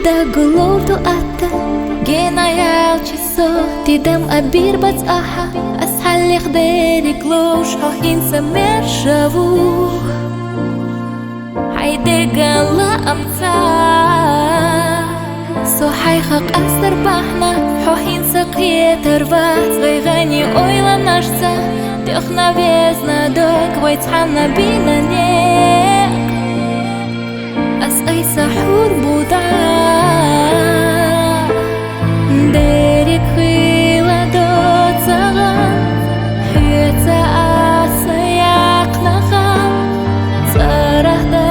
Dagulowto ata Ginayal chiso Tidam abir bats aha Ashalich derik losh Hohin samer shavu Hayde gala amta So haykhak asar bahna Hohin sakye tarvat Zgayghani oyla nashza Тёхна везна док Вайтхана бина нек As ay sahur buda Derik khila dot zagan Hyetza asayak nagan Tsarah da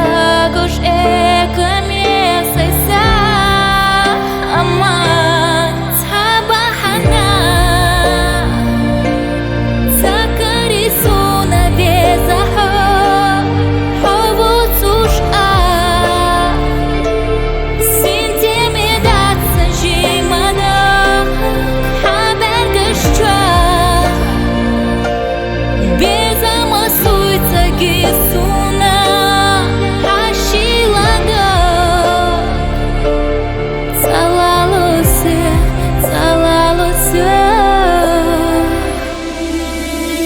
gosh ekam yesaysa Aman tsabahana Zakari suna bezaho Hovo tsush'a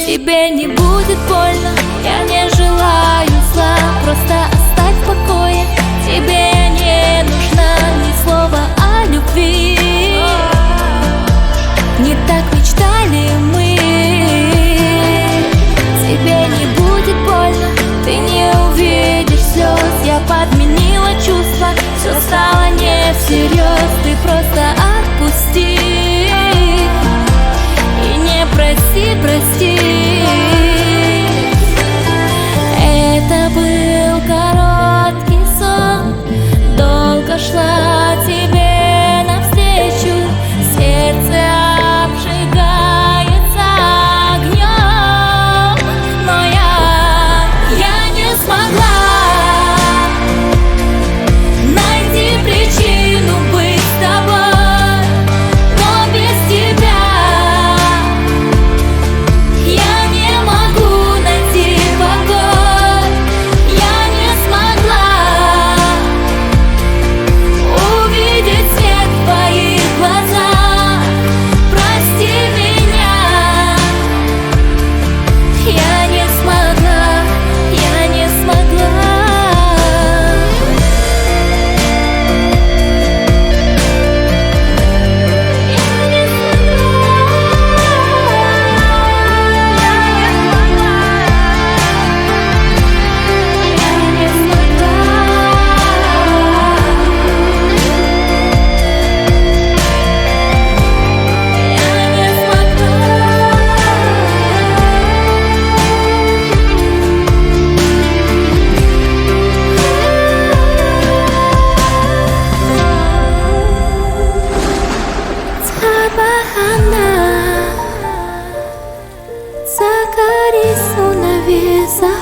Тебе не будет больно, я не желаю зла, просто оставь в покое. Тебе не нужно ни слова о любви. Не так мечтали мы. Тебе не будет больно, ты не увидишь слез. Я подменила чувства, все стало не всерьез. Ты просто отпусти и не проси, прости. Это был короткий сон, долго шла тебе навстречу, сердце обжигается огнем, но я не смогла найти причину быть с тобой, но без тебя я не могу найти покой. Я не смогла увидеть свет в твоих глазах. Прости меня. Я не смогла, я не смогла. Zakari suna vesa